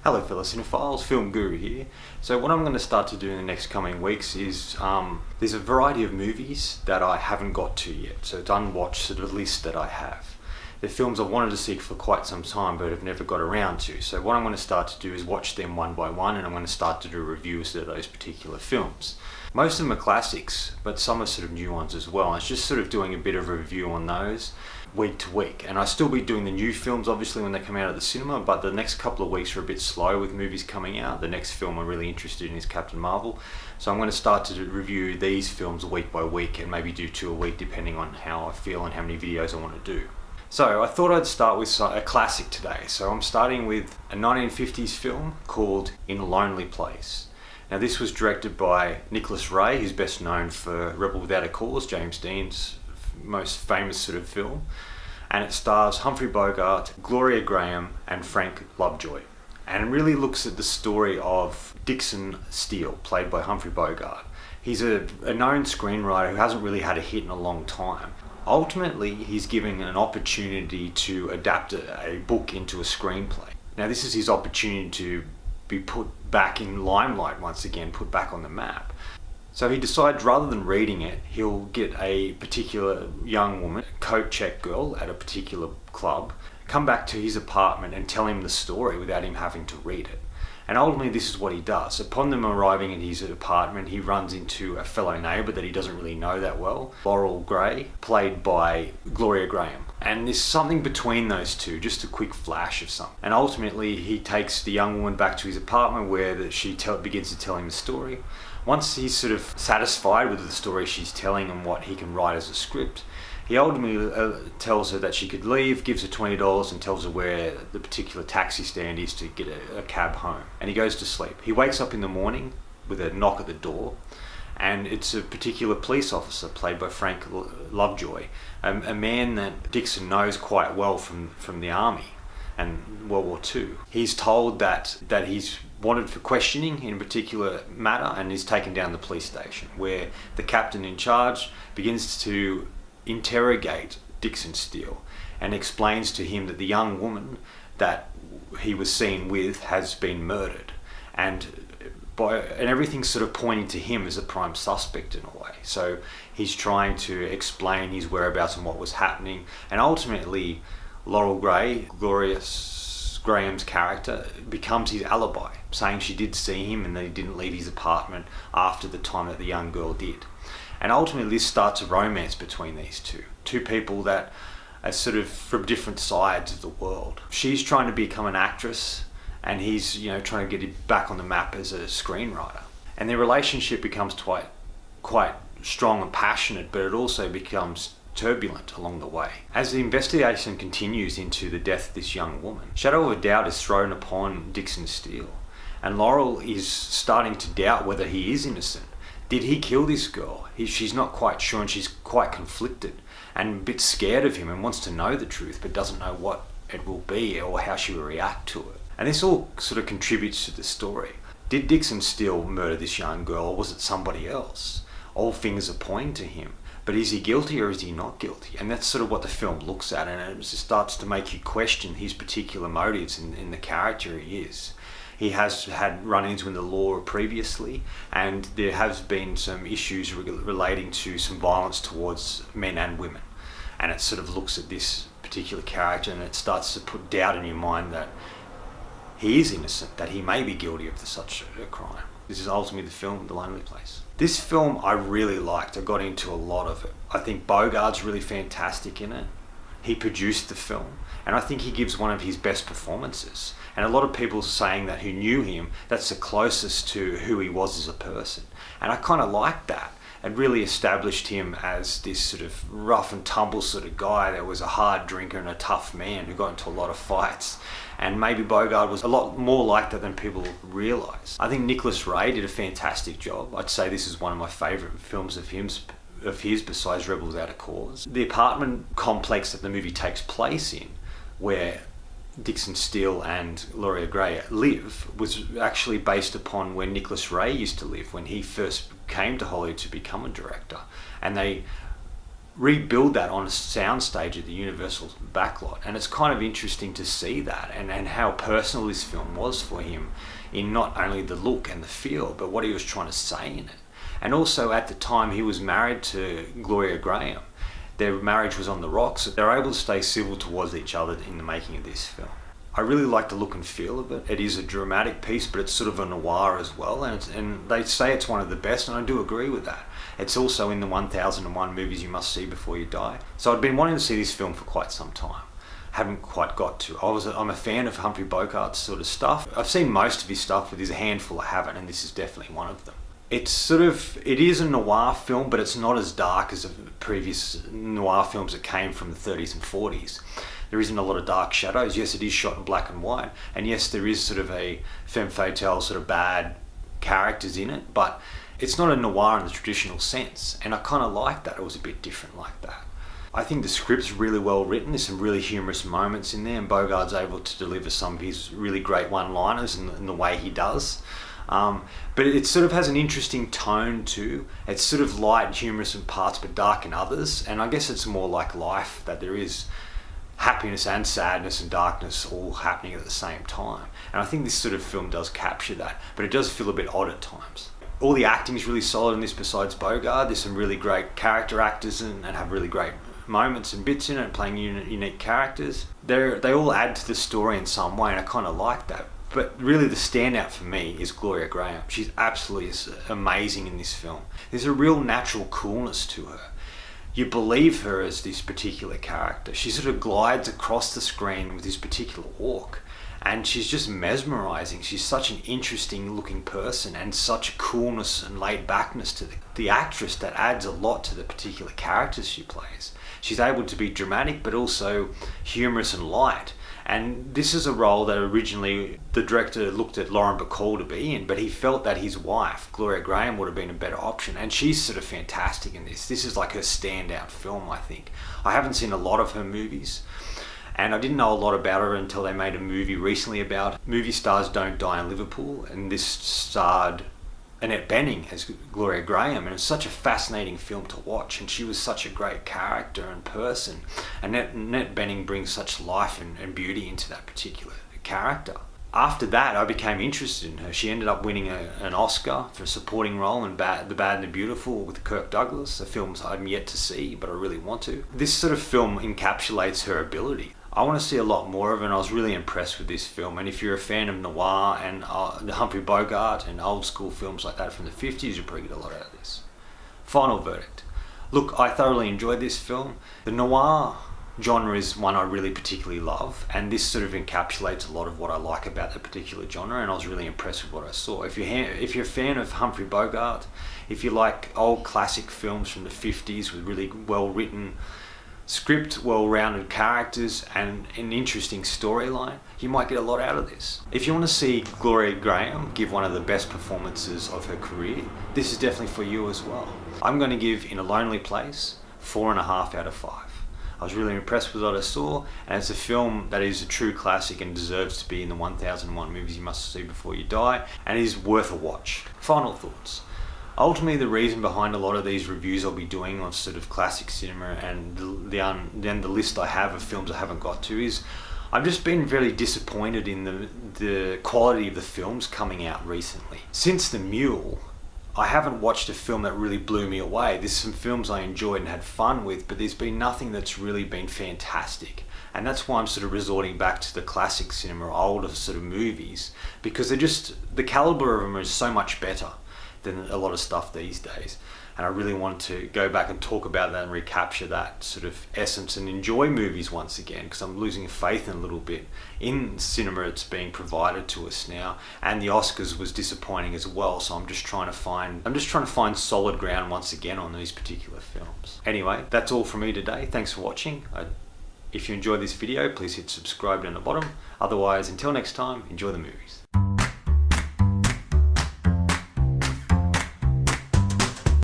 Hello fellow cinephiles, Film Guru here. So what I'm going to start to do in the next coming weeks is there's a variety of movies that I haven't got to yet. So it's unwatched sort of list that I have. They're films I've wanted to see for quite some time but have never got around to. So what I'm going to start to do is watch them one by one, and I'm going to start to do reviews of those particular films. Most of them are classics, but some are sort of new ones as well. And it's just sort of doing a bit of a review on those week to week. And I still be doing the new films obviously when they come out of the cinema, but the next couple of weeks are a bit slow with movies coming out. The next film I'm really interested in is Captain Marvel. So I'm going to start to review these films week by week and maybe do 2 a week depending on how I feel and how many videos I want to do. So I thought I'd start with a classic today. So I'm starting with a 1950s film called In a Lonely Place. Now this was directed by Nicholas Ray, who's best known for Rebel Without a Cause, James Dean's most famous sort of film. And it stars Humphrey Bogart, Gloria Graham and Frank Lovejoy. And it really looks at the story of Dixon Steele, played by Humphrey Bogart. He's a known screenwriter who hasn't really had a hit in a long time. Ultimately, he's given an opportunity to adapt a book into a screenplay. Now this is his opportunity to be put back in limelight once again, put back on the map. So he decides rather than reading it, he'll get a particular young woman, coat check girl at a particular club, come back to his apartment and tell him the story without him having to read it. And ultimately this is what he does. Upon them arriving in his apartment, he runs into a fellow neighbour that he doesn't really know that well, Laurel Gray, played by Gloria Graham. And there's something between those two, just a quick flash of something. And ultimately he takes the young woman back to his apartment where she begins to tell him the story. Once he's sort of satisfied with the story she's telling and what he can write as a script, he ultimately tells her that she could leave, gives her $20 and tells her where the particular taxi stand is to get a cab home. And he goes to sleep. He wakes up in the morning with a knock at the door, and it's a particular police officer played by Frank Lovejoy, a man that Dixon knows quite well from the army and World War II. He's told that he's wanted for questioning in a particular matter and is taken down to the police station, where the captain in charge begins to interrogate Dixon Steele and explains to him that the young woman that he was seen with has been murdered, and everything's sort of pointing to him as a prime suspect in a way. So he's trying to explain his whereabouts and what was happening, and ultimately Laurel Gray, Gloria Graham's character, becomes his alibi, saying she did see him and that he didn't leave his apartment after the time that the young girl did. And ultimately this starts a romance between these two people that are sort of from different sides of the world. She's trying to become an actress and he's trying to get it back on the map as a screenwriter. And their relationship becomes quite strong and passionate, but it also becomes turbulent along the way. As the investigation continues into the death of this young woman, shadow of a doubt is thrown upon Dixon Steele, and Laurel is starting to doubt whether he is innocent. Did he kill this girl? She's not quite sure, and she's quite conflicted and a bit scared of him and wants to know the truth but doesn't know what it will be or how she will react to it. And this all sort of contributes to the story. Did Dixon Steele murder this young girl, or was it somebody else? All fingers are pointing to him. But is he guilty or is he not guilty? And that's sort of what the film looks at, and it just starts to make you question his particular motives in the character he is. He has had run-ins with the law previously, and there has been some issues relating to some violence towards men and women. And it sort of looks at this particular character and it starts to put doubt in your mind that he is innocent, that he may be guilty of such a crime. This is ultimately the film, The Lonely Place. This film I really liked. I got into a lot of it. I think Bogart's really fantastic in it. He produced the film, and I think he gives one of his best performances. And a lot of people saying that who knew him, that's the closest to who he was as a person. And I kind of liked that. It really established him as this sort of rough and tumble sort of guy that was a hard drinker and a tough man who got into a lot of fights. And maybe Bogart was a lot more like that than people realise. I think Nicholas Ray did a fantastic job. I'd say this is one of my favourite films of his besides Rebel Without a Cause. The apartment complex that the movie takes place in, where Dixon Steele and Gloria Gray live, was actually based upon where Nicholas Ray used to live when he first came to Hollywood to become a director. And they rebuild that on a soundstage at the Universal backlot. And it's kind of interesting to see that and how personal this film was for him in not only the look and the feel, but what he was trying to say in it. And also at the time he was married to Gloria Graham. Their marriage was on the rocks. They were able to stay civil towards each other in the making of this film. I really like the look and feel of it. It is a dramatic piece, but it's sort of a noir as well. And they say it's one of the best, and I do agree with that. It's also in the 1001 movies you must see before you die. So I'd been wanting to see this film for quite some time. Haven't quite got to. I'm a fan of Humphrey Bogart's sort of stuff. I've seen most of his stuff, but there's a handful I haven't, and this is definitely one of them. It is a noir film, but it's not as dark as the previous noir films that came from the 30s and 40s. There isn't a lot of dark shadows. Yes, it is shot in black and white. And yes, there is sort of a femme fatale, sort of bad characters in it, but it's not a noir in the traditional sense. And I kind of like that. It was a bit different like that. I think the script's really well written. There's some really humorous moments in there, and Bogart's able to deliver some of his really great one-liners in the way he does. But it sort of has an interesting tone too. It's sort of light and humorous in parts, but dark in others. And I guess it's more like life, that there is happiness and sadness and darkness all happening at the same time. And I think this sort of film does capture that, but it does feel a bit odd at times. All the acting is really solid in this besides Bogart. There's some really great character actors and have really great moments and bits in it, playing unique characters. They all add to the story in some way, and I kind of like that. But really the standout for me is Gloria Graham. She's absolutely amazing in this film. There's a real natural coolness to her. You believe her as this particular character. She sort of glides across the screen with this particular walk, and she's just mesmerizing. She's such an interesting looking person, and such a coolness and laid backness to the actress that adds a lot to the particular characters she plays. She's able to be dramatic but also humorous and light. And this is a role that originally the director looked at Lauren Bacall to be in, but he felt that his wife, Gloria Graham, would have been a better option. And she's sort of fantastic in this. This is like her standout film, I think. I haven't seen a lot of her movies, and I didn't know a lot about her until they made a movie recently about movie stars don't die in Liverpool. And this starred Annette Bening as Gloria Graham, and it's such a fascinating film to watch, and she was such a great character and person. Annette Bening brings such life and beauty into that particular character. After that, I became interested in her. She ended up winning an Oscar for a supporting role in The Bad and the Beautiful with Kirk Douglas, a film I'm yet to see, but I really want to. This sort of film encapsulates her ability. I want to see a lot more of it, and I was really impressed with this film. And if you're a fan of noir and the Humphrey Bogart and old school films like that from the 50s, you'll probably get a lot out of this. Final verdict. Look, I thoroughly enjoyed this film. The noir genre is one I really particularly love, and this sort of encapsulates a lot of what I like about that particular genre, and I was really impressed with what I saw. If you're a fan of Humphrey Bogart, if you like old classic films from the 50s with really well written script, well-rounded characters, and an interesting storyline, you might get a lot out of this. If you want to see Gloria Graham give one of the best performances of her career, this is definitely for you as well. I'm going to give In a Lonely Place 4.5 out of 5. I was really impressed with what I saw, and it's a film that is a true classic and deserves to be in the 1001 movies you must see before you die, and is worth a watch. Final thoughts. Ultimately, the reason behind a lot of these reviews I'll be doing on sort of classic cinema and then the list I have of films I haven't got to is I've just been really disappointed in the quality of the films coming out recently. Since The Mule, I haven't watched a film that really blew me away. There's some films I enjoyed and had fun with, but there's been nothing that's really been fantastic. And that's why I'm sort of resorting back to the classic cinema, older sort of movies, because the caliber of them is so much better than a lot of stuff these days. And I really want to go back and talk about that and recapture that sort of essence and enjoy movies once again, because I'm losing faith in a little bit in cinema it's being provided to us now. And the Oscars was disappointing as well, so I'm just trying to find solid ground once again on these particular films. Anyway, that's all from me today. Thanks for watching. If you enjoyed this video, please hit subscribe down the bottom. Otherwise, until next time, enjoy the movies.